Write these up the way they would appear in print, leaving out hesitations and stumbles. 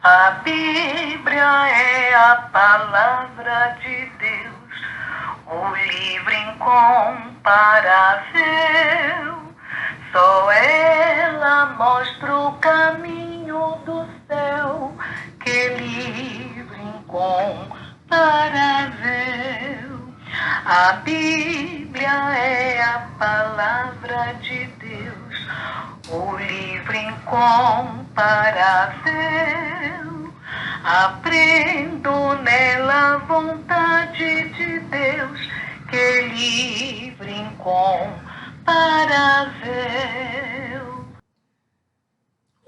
A Bíblia é a palavra de Deus, o livro incomparável. Só ela mostra o caminho do céu, que livro incomparável. A Bíblia é a palavra de Deus, o livro incomparável. Aprendo nela a vontade de Deus, que livro incomparável.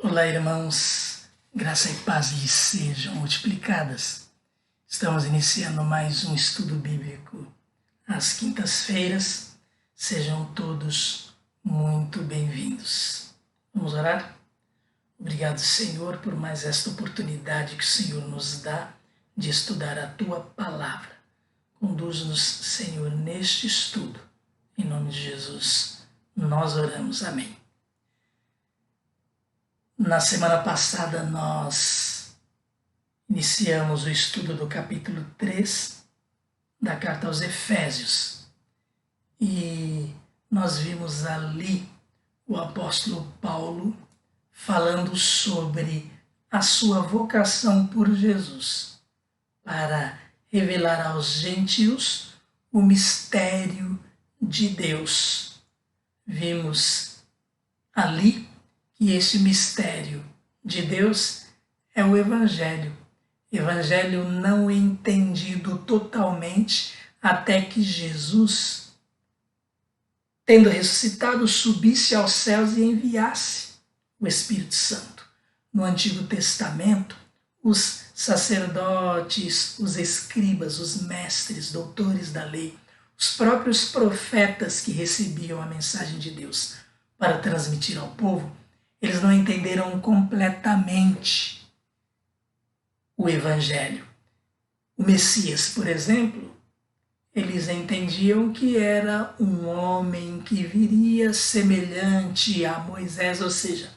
Olá, irmãos, graça e paz lhes sejam multiplicadas. Estamos iniciando mais um estudo bíblico às quintas-feiras. Sejam todos muito bem-vindos. Vamos orar? Obrigado, Senhor, por mais esta oportunidade que o Senhor nos dá de estudar a Tua Palavra. Conduz-nos, Senhor, neste estudo. Em nome de Jesus, nós oramos. Amém. Na semana passada nós iniciamos o estudo do capítulo 3 da carta aos Efésios e nós vimos ali o apóstolo Paulo falando sobre a sua vocação por Jesus para revelar aos gentios o mistério de Deus. Vimos ali que esse mistério de Deus é o Evangelho. Evangelho não entendido totalmente até que Jesus, tendo ressuscitado, subisse aos céus e enviasse o Espírito Santo. No Antigo Testamento, os sacerdotes, os escribas, os mestres, doutores da lei, os próprios profetas que recebiam a mensagem de Deus para transmitir ao povo, eles não entenderam completamente o Evangelho. O Messias, por exemplo, eles entendiam que era um homem que viria semelhante a Moisés, ou seja,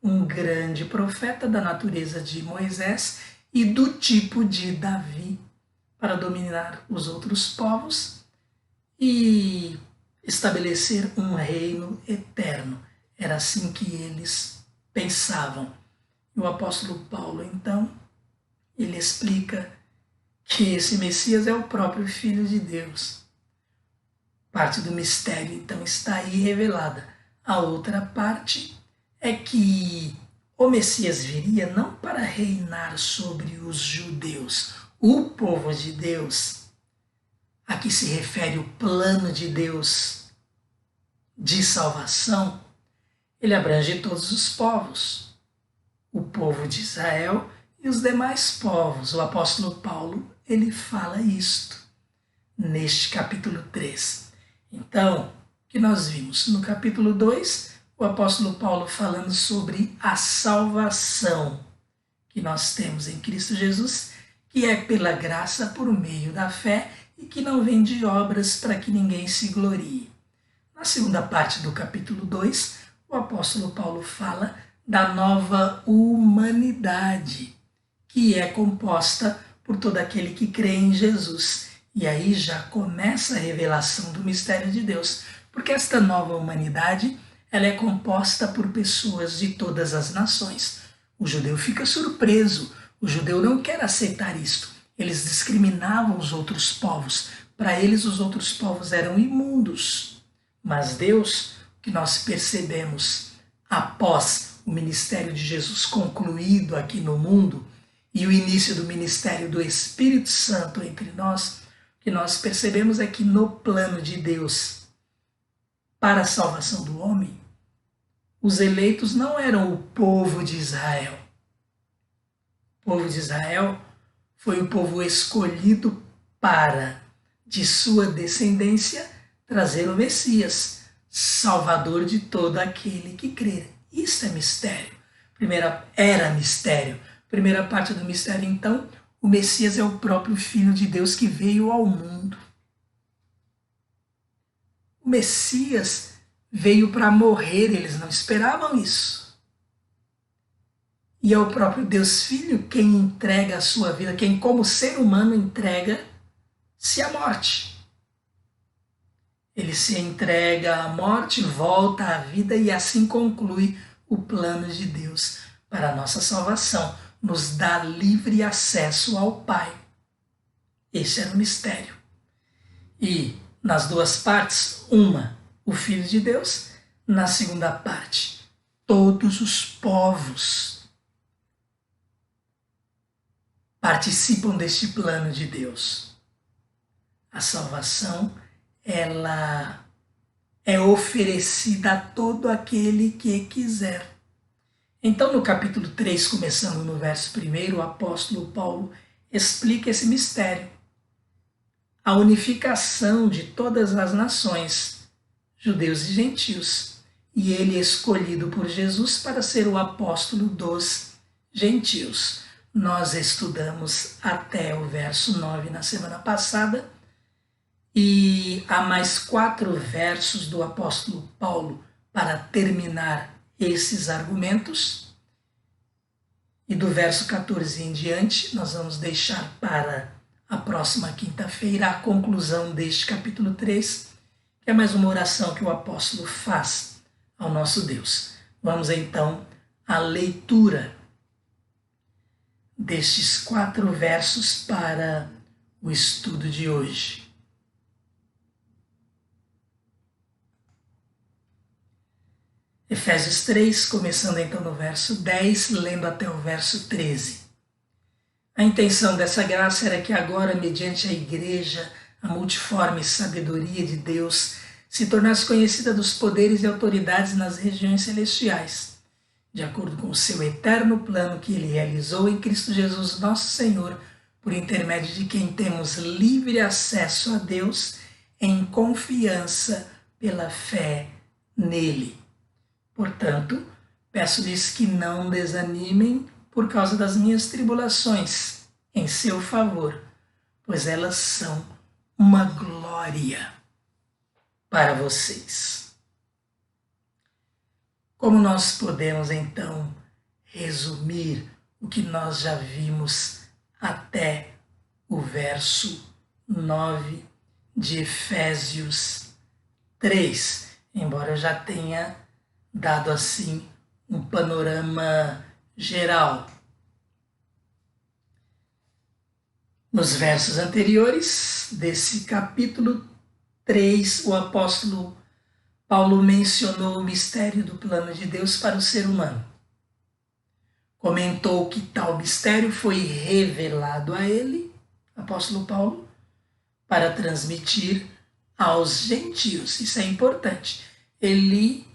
um grande profeta da natureza de Moisés e do tipo de Davi, para dominar os outros povos e estabelecer um reino eterno. Era assim que eles pensavam. E o apóstolo Paulo, então, ele explica que esse Messias é o próprio Filho de Deus. Parte do mistério, então, está aí revelada. A outra parte é que o Messias viria não para reinar sobre os judeus, o povo de Deus. Aqui se refere o plano de Deus de salvação. Ele abrange todos os povos, o povo de Israel e os demais povos. O apóstolo Paulo, ele fala isto neste capítulo 3. Então, o que nós vimos? No capítulo 2, o apóstolo Paulo falando sobre a salvação que nós temos em Cristo Jesus, que é pela graça por meio da fé e que não vem de obras para que ninguém se glorie. Na segunda parte do capítulo 2, o apóstolo Paulo fala da nova humanidade, que é composta por todo aquele que crê em Jesus. E aí já começa a revelação do mistério de Deus, porque esta nova humanidade ela é composta por pessoas de todas as nações. O judeu fica surpreso, o judeu não quer aceitar isto. Eles discriminavam os outros povos, para eles os outros povos eram imundos. Mas Deus, que nós percebemos após o ministério de Jesus concluído aqui no mundo e o início do ministério do Espírito Santo entre nós, o que nós percebemos é que no plano de Deus para a salvação do homem, os eleitos não eram o povo de Israel. O povo de Israel foi o povo escolhido para, de sua descendência, trazer o Messias, salvador de todo aquele que crer. Isso é mistério. Era mistério. Primeira parte do mistério, então, o Messias é o próprio Filho de Deus que veio ao mundo. O Messias veio para morrer, eles não esperavam isso. E é o próprio Deus Filho quem entrega a sua vida, quem como ser humano entrega-se à morte. Ele se entrega à morte, volta à vida e assim conclui o plano de Deus para a nossa salvação. Nos dá livre acesso ao Pai. Esse era o mistério. E nas duas partes, uma, o Filho de Deus, na segunda parte, todos os povos participam deste plano de Deus. A salvação, ela é oferecida a todo aquele que quiser. Então, no capítulo 3, começando no verso 1, o apóstolo Paulo explica esse mistério. A unificação de todas as nações, judeus e gentios, e ele escolhido por Jesus para ser o apóstolo dos gentios. Nós estudamos até o verso 9 na semana passada, e há mais 4 versos do apóstolo Paulo para terminar esses argumentos. E do verso 14 em diante, nós vamos deixar para a próxima quinta-feira a conclusão deste capítulo 3, que é mais uma oração que o apóstolo faz ao nosso Deus. Vamos então à leitura destes 4 versos para o estudo de hoje. Efésios 3, começando então no verso 10, lendo até o verso 13. A intenção dessa graça era que agora, mediante a Igreja, a multiforme sabedoria de Deus se tornasse conhecida dos poderes e autoridades nas regiões celestiais, de acordo com o seu eterno plano que ele realizou em Cristo Jesus nosso Senhor, por intermédio de quem temos livre acesso a Deus em confiança pela fé nele. Portanto, peço-lhes que não desanimem por causa das minhas tribulações em seu favor, pois elas são uma glória para vocês. Como nós podemos então resumir o que nós já vimos até o verso 9 de Efésios 3, embora eu já tenha dado assim um panorama geral. Nos versos anteriores desse capítulo 3, o apóstolo Paulo mencionou o mistério do plano de Deus para o ser humano. Comentou que tal mistério foi revelado a ele, apóstolo Paulo, para transmitir aos gentios. Isso é importante. Ele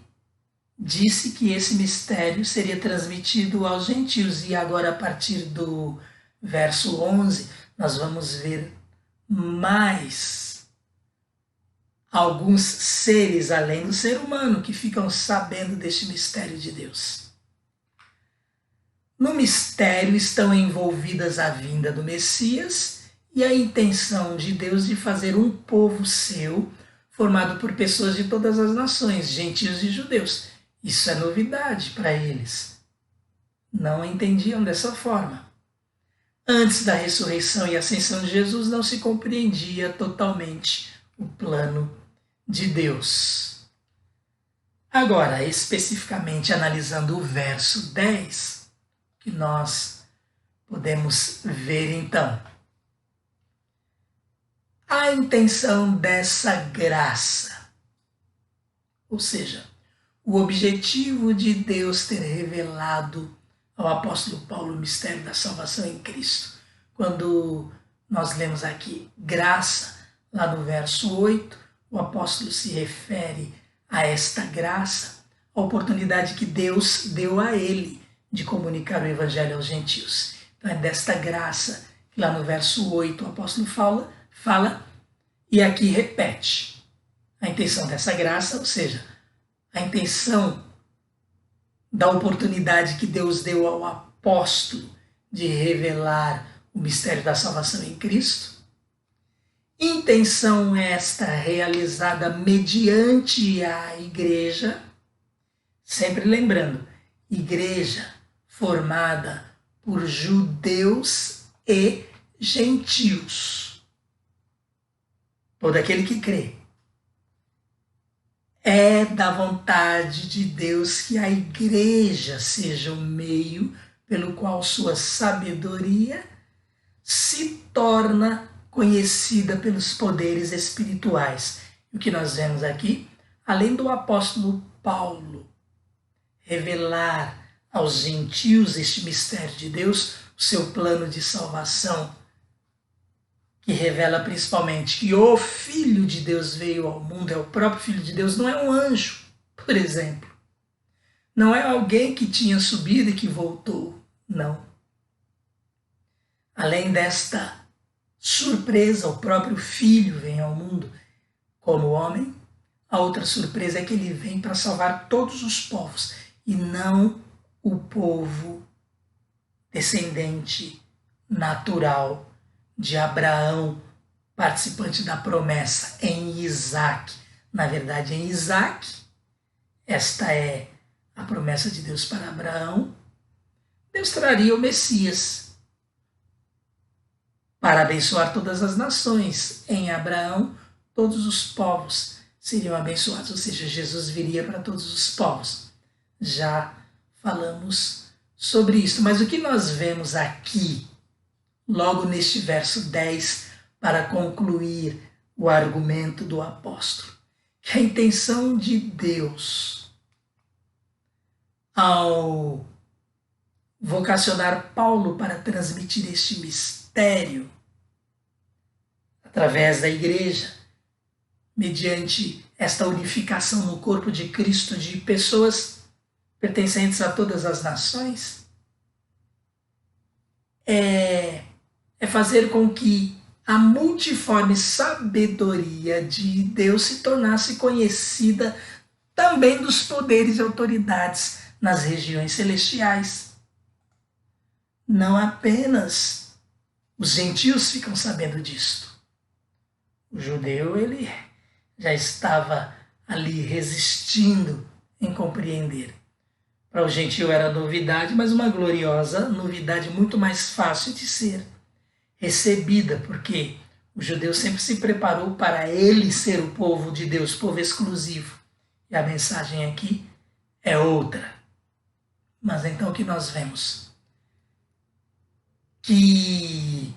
disse que esse mistério seria transmitido aos gentios, e agora a partir do verso 11 nós vamos ver mais alguns seres além do ser humano que ficam sabendo deste mistério de Deus. No mistério estão envolvidas a vinda do Messias e a intenção de Deus de fazer um povo seu, formado por pessoas de todas as nações, gentios e judeus. Isso é novidade para eles. Não entendiam dessa forma. Antes da ressurreição e ascensão de Jesus, não se compreendia totalmente o plano de Deus. Agora, especificamente analisando o verso 10, que nós podemos ver então. A intenção dessa graça, ou seja, o objetivo de Deus ter revelado ao apóstolo Paulo o mistério da salvação em Cristo. Quando nós lemos aqui graça, lá no verso 8, o apóstolo se refere a esta graça, a oportunidade que Deus deu a ele de comunicar o evangelho aos gentios. Então é desta graça que lá no verso 8 o apóstolo fala e aqui repete. A intenção dessa graça, ou seja, a intenção da oportunidade que Deus deu ao apóstolo de revelar o mistério da salvação em Cristo. Intenção esta realizada mediante a igreja, sempre lembrando, igreja formada por judeus e gentios. Todo aquele que crê. É da vontade de Deus que a igreja seja o meio pelo qual sua sabedoria se torna conhecida pelos poderes espirituais. E o que nós vemos aqui, além do apóstolo Paulo revelar aos gentios este mistério de Deus, o seu plano de salvação, que revela principalmente que o Filho de Deus veio ao mundo, é o próprio Filho de Deus, não é um anjo, por exemplo. Não é alguém que tinha subido e que voltou, não. Além desta surpresa, o próprio Filho vem ao mundo como homem, a outra surpresa é que ele vem para salvar todos os povos, e não o povo descendente natural de Abraão, participante da promessa em Isaac. Na verdade, em Isaac, esta é a promessa de Deus para Abraão. Deus traria o Messias para abençoar todas as nações. Em Abraão, todos os povos seriam abençoados, ou seja, Jesus viria para todos os povos. Já falamos sobre isso, mas o que nós vemos aqui, logo neste verso 10, para concluir o argumento do apóstolo, que a intenção de Deus ao vocacionar Paulo para transmitir este mistério através da igreja, mediante esta unificação no corpo de Cristo de pessoas pertencentes a todas as nações, é fazer com que a multiforme sabedoria de Deus se tornasse conhecida também dos poderes e autoridades nas regiões celestiais. Não apenas os gentios ficam sabendo disto. O judeu, ele já estava ali resistindo em compreender. Para o gentio era novidade, mas uma gloriosa novidade muito mais fácil de ser recebida, porque o judeu sempre se preparou para ele ser o povo de Deus, povo exclusivo. E a mensagem aqui é outra. Mas então o que nós vemos? Que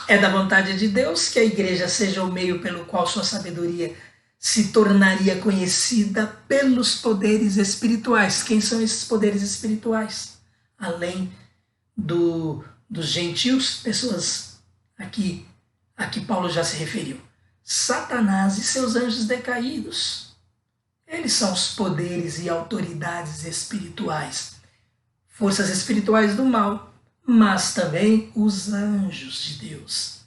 é da vontade de Deus que a igreja seja o meio pelo qual sua sabedoria se tornaria conhecida pelos poderes espirituais. Quem são esses poderes espirituais? Além dos gentios, pessoas a que Paulo já se referiu. Satanás e seus anjos decaídos. Eles são os poderes e autoridades espirituais. Forças espirituais do mal, mas também os anjos de Deus.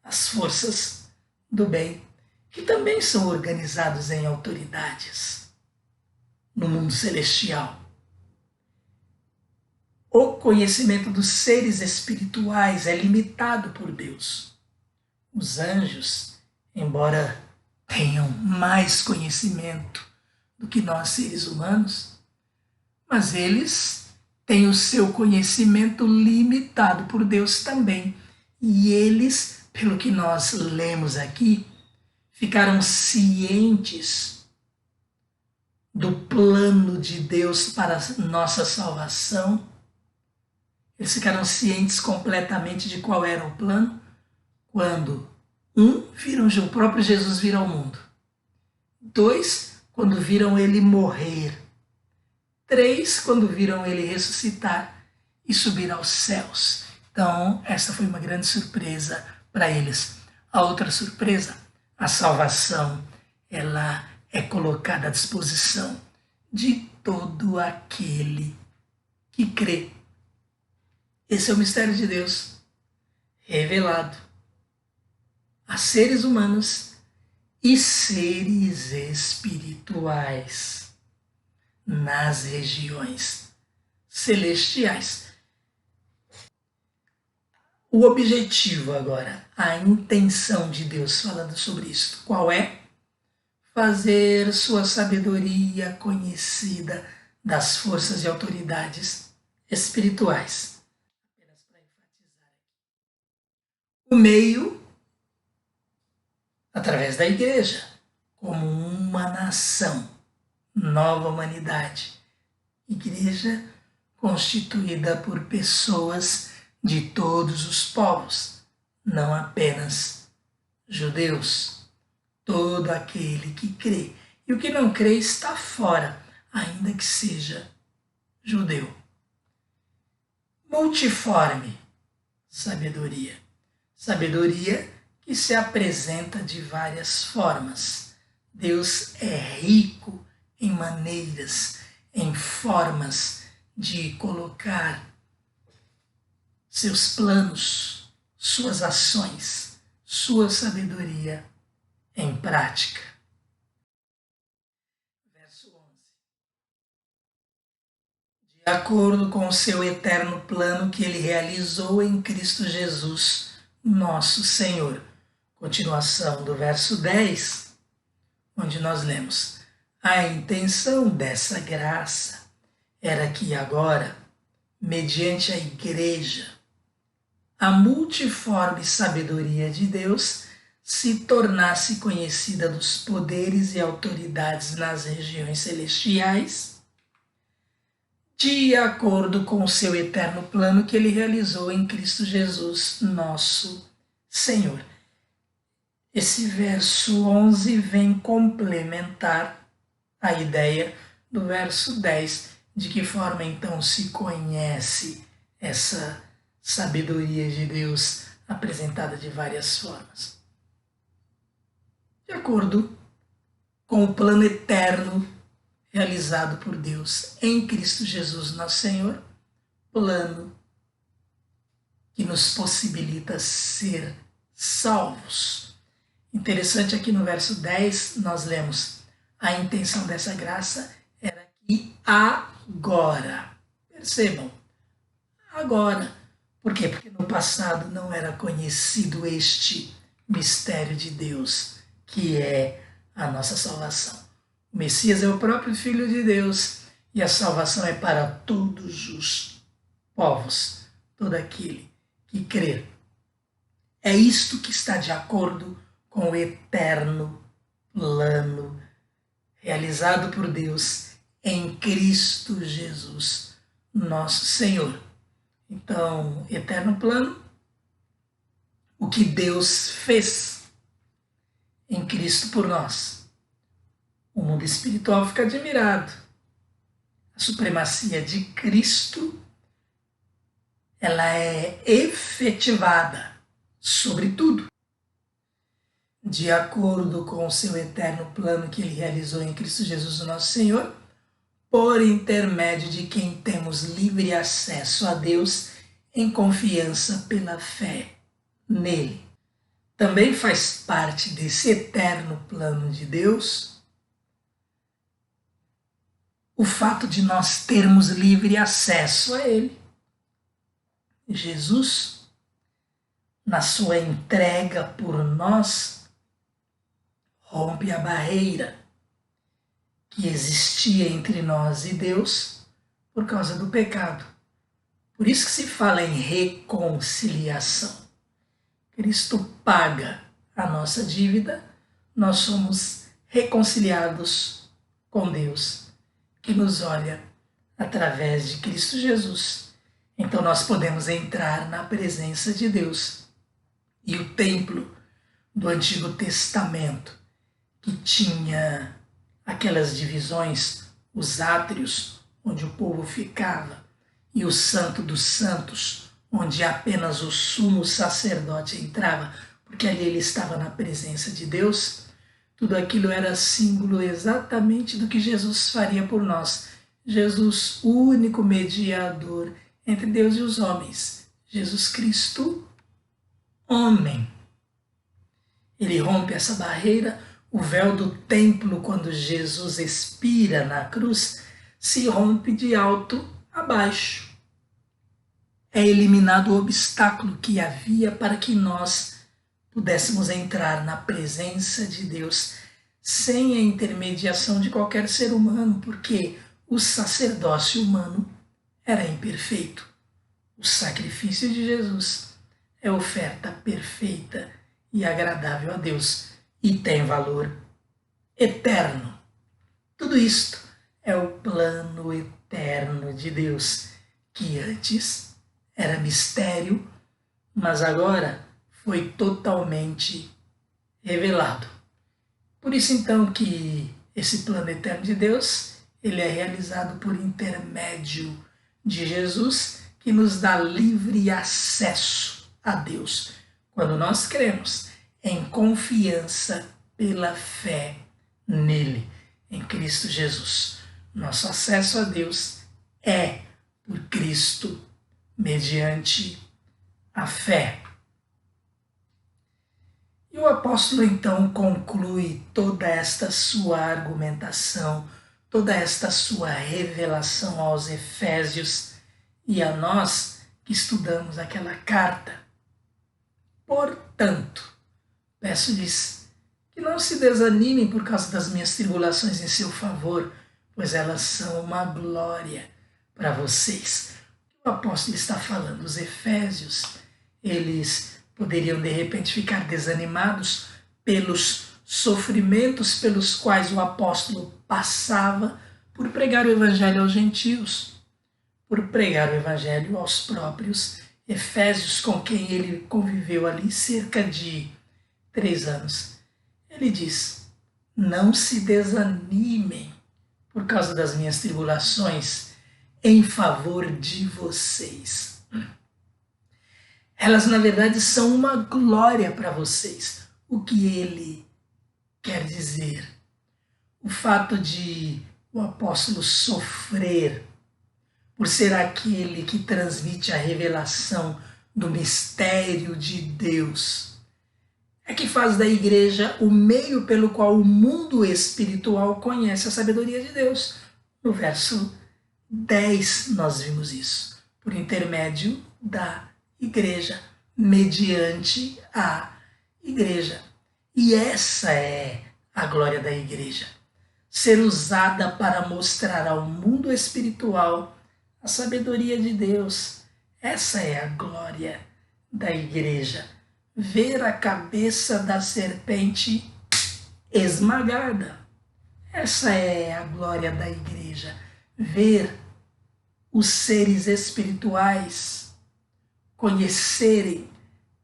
As forças do bem, que também são organizados em autoridades no mundo celestial. O conhecimento dos seres espirituais é limitado por Deus. Os anjos, embora tenham mais conhecimento do que nós seres humanos, mas eles têm o seu conhecimento limitado por Deus também. E eles, pelo que nós lemos aqui, ficaram cientes do plano de Deus para a nossa salvação. Eles ficaram cientes completamente de qual era o plano quando, viram o próprio Jesus vir ao mundo. 2, quando viram ele morrer. 3, quando viram ele ressuscitar e subir aos céus. Então, essa foi uma grande surpresa para eles. A outra surpresa, a salvação, ela é colocada à disposição de todo aquele que crê. Esse é o mistério de Deus revelado a seres humanos e seres espirituais nas regiões celestiais. O objetivo agora, a intenção de Deus falando sobre isso, qual é? Fazer sua sabedoria conhecida das forças e autoridades espirituais. Apenas para enfatizar aqui. O meio, através da igreja, como uma nação, nova humanidade. Igreja constituída por pessoas de todos os povos, não apenas judeus. Todo aquele que crê. E o que não crê está fora, ainda que seja judeu. Multiforme sabedoria. Sabedoria que se apresenta de várias formas. Deus é rico em maneiras, em formas de colocar seus planos, suas ações, sua sabedoria em prática. Verso 11. De acordo com o seu eterno plano que ele realizou em Cristo Jesus, nosso Senhor. Continuação do verso 10, onde nós lemos: a intenção dessa graça era que agora, mediante a igreja, a multiforme sabedoria de Deus se tornasse conhecida dos poderes e autoridades nas regiões celestiais, de acordo com o seu eterno plano que ele realizou em Cristo Jesus, nosso Senhor. Esse verso 11 vem complementar a ideia do verso 10, de que forma então se conhece essa sabedoria de Deus apresentada de várias formas. De acordo com o plano eterno realizado por Deus em Cristo Jesus, nosso Senhor, plano que nos possibilita ser salvos. Interessante, aqui no verso 10 nós lemos: a intenção dessa graça era que agora, percebam, agora. Por quê? Porque no passado não era conhecido este mistério de Deus, que é a nossa salvação. O Messias é o próprio Filho de Deus e a salvação é para todos os povos, todo aquele que crer. É isto que está de acordo com o eterno plano realizado por Deus em Cristo Jesus, nosso Senhor. Então, eterno plano, o que Deus fez em Cristo por nós. O mundo espiritual fica admirado. A supremacia de Cristo, ela é efetivada sobre tudo, de acordo com o seu eterno plano que ele realizou em Cristo Jesus, o nosso Senhor, por intermédio de quem temos livre acesso a Deus em confiança pela fé nele. Também faz parte desse eterno plano de Deus o fato de nós termos livre acesso a ele. Jesus, na sua entrega por nós, rompe a barreira que existia entre nós e Deus por causa do pecado. Por isso que se fala em reconciliação. Cristo paga a nossa dívida, nós somos reconciliados com Deus, que nos olha através de Cristo Jesus. Então nós podemos entrar na presença de Deus. E o templo do Antigo Testamento, que tinha aquelas divisões, os átrios, onde o povo ficava, e o Santo dos Santos, onde apenas o sumo sacerdote entrava, porque ali ele estava na presença de Deus, tudo aquilo era símbolo exatamente do que Jesus faria por nós. Jesus, o único mediador entre Deus e os homens. Jesus Cristo, homem. Ele rompe essa barreira. O véu do templo, quando Jesus expira na cruz, se rompe de alto a baixo. É eliminado o obstáculo que havia para que nós pudéssemos entrar na presença de Deus sem a intermediação de qualquer ser humano, porque o sacerdócio humano era imperfeito. O sacrifício de Jesus é oferta perfeita e agradável a Deus e tem valor eterno. Tudo isto é o plano eterno de Deus, que antes era mistério, mas agora foi totalmente revelado. Por isso então que esse plano eterno de Deus, ele é realizado por intermédio de Jesus, que nos dá livre acesso a Deus, quando nós cremos em confiança pela fé nele, em Cristo Jesus. Nosso acesso a Deus é por Cristo, mediante a fé. E o apóstolo então conclui toda esta sua argumentação, toda esta sua revelação aos Efésios e a nós que estudamos aquela carta. Portanto, peço-lhes que não se desanimem por causa das minhas tribulações em seu favor, pois elas são uma glória para vocês. O apóstolo está falando, os Efésios, eles poderiam de repente ficar desanimados pelos sofrimentos pelos quais o apóstolo passava por pregar o evangelho aos gentios, por pregar o evangelho aos próprios Efésios, com quem ele conviveu ali cerca de 3 anos. Ele diz: não se desanimem por causa das minhas tribulações em favor de vocês. Elas, na verdade, são uma glória para vocês. O que ele quer dizer? O fato de o apóstolo sofrer por ser aquele que transmite a revelação do mistério de Deus é que faz da igreja o meio pelo qual o mundo espiritual conhece a sabedoria de Deus. No verso 10 nós vimos isso, por intermédio da igreja, mediante a igreja. E essa é a glória da igreja, ser usada para mostrar ao mundo espiritual a sabedoria de Deus. Essa é a glória da igreja, ver a cabeça da serpente esmagada. Essa é a glória da igreja, ver os seres espirituais conhecerem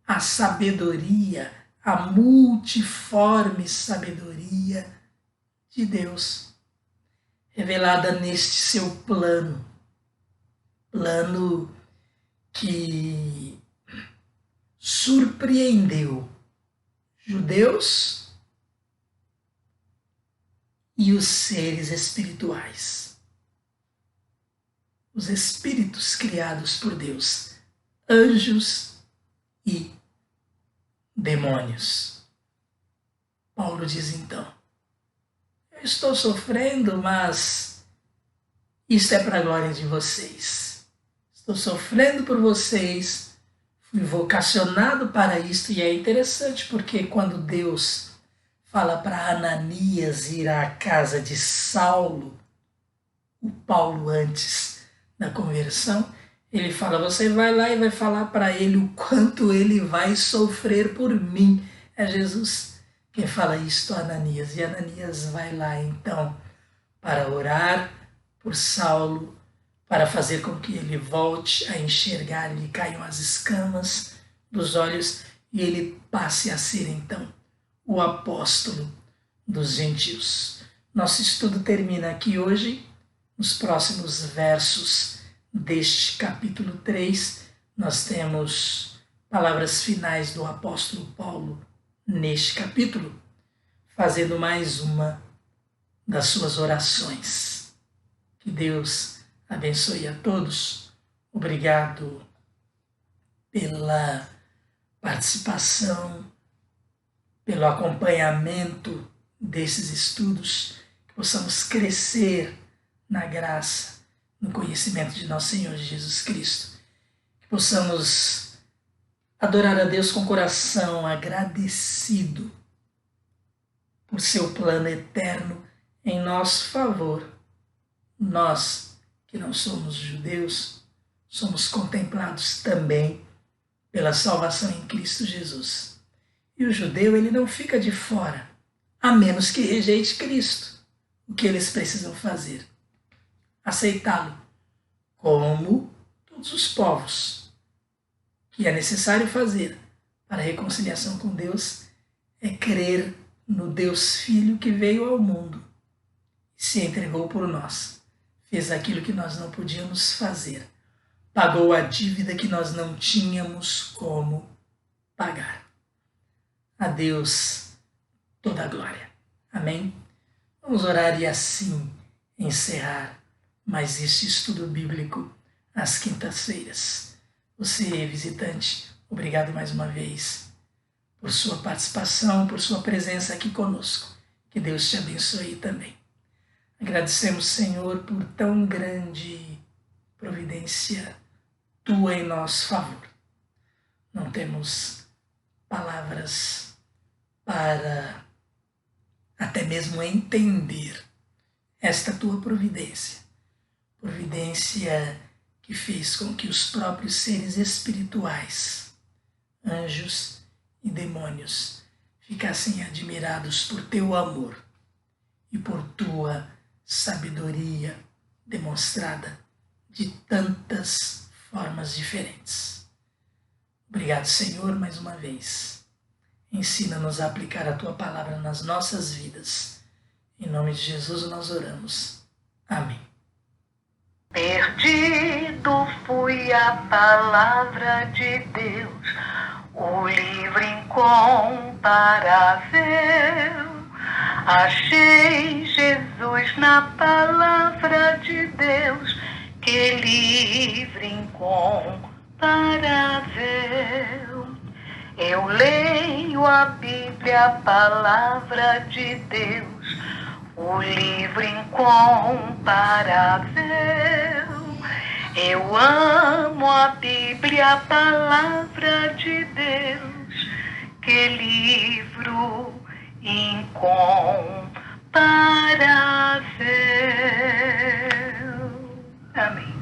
a sabedoria, a multiforme sabedoria de Deus, revelada neste seu plano que surpreendeu judeus e os seres espirituais, os espíritos criados por Deus, anjos e demônios. Paulo diz então: eu estou sofrendo, mas isso é para a glória de vocês. Estou sofrendo por vocês, fui vocacionado para isto. E é interessante porque quando Deus fala para Ananias ir à casa de Saulo, o Paulo antes da conversão, ele fala: você vai lá e vai falar para ele o quanto ele vai sofrer por mim. É Jesus quem fala isto a Ananias. E Ananias vai lá então para orar por Saulo, para fazer com que ele volte a enxergar, lhe caiam as escamas dos olhos e ele passe a ser então o apóstolo dos gentios. Nosso estudo termina aqui hoje. Nos próximos versos deste capítulo 3, nós temos palavras finais do apóstolo Paulo neste capítulo, fazendo mais uma das suas orações. Que Deus abençoe a todos. Obrigado pela participação, pelo acompanhamento desses estudos, que possamos crescer na graça, no conhecimento de nosso Senhor Jesus Cristo, que possamos adorar a Deus com coração agradecido por seu plano eterno em nosso favor, nós que não somos judeus, somos contemplados também pela salvação em Cristo Jesus. E o judeu, ele não fica de fora, a menos que rejeite Cristo. O que eles precisam fazer? Aceitá-lo como todos os povos. O que é necessário fazer para a reconciliação com Deus é crer no Deus Filho que veio ao mundo e se entregou por nós. Fez aquilo que nós não podíamos fazer. Pagou a dívida que nós não tínhamos como pagar. A Deus toda a glória. Amém? Vamos orar e assim encerrar mais este estudo bíblico às quintas-feiras. Você, visitante, obrigado mais uma vez por sua participação, por sua presença aqui conosco. Que Deus te abençoe também. Agradecemos, Senhor, por tão grande providência tua em nosso favor. Não temos palavras para até mesmo entender esta tua providência. Providência que fez com que os próprios seres espirituais, anjos e demônios, ficassem admirados por teu amor e por tua sabedoria demonstrada de tantas formas diferentes. Obrigado, Senhor, mais uma vez. Ensina-nos a aplicar a tua palavra nas nossas vidas. Em nome de Jesus nós oramos. Amém. Perdido fui a palavra de Deus, o livro incomparável. Achei Jesus na palavra de Deus, que livro incomparável. Eu leio a Bíblia, a palavra de Deus, o livro incomparável. Eu amo a Bíblia, a palavra de Deus, que livro incomparável. Amém.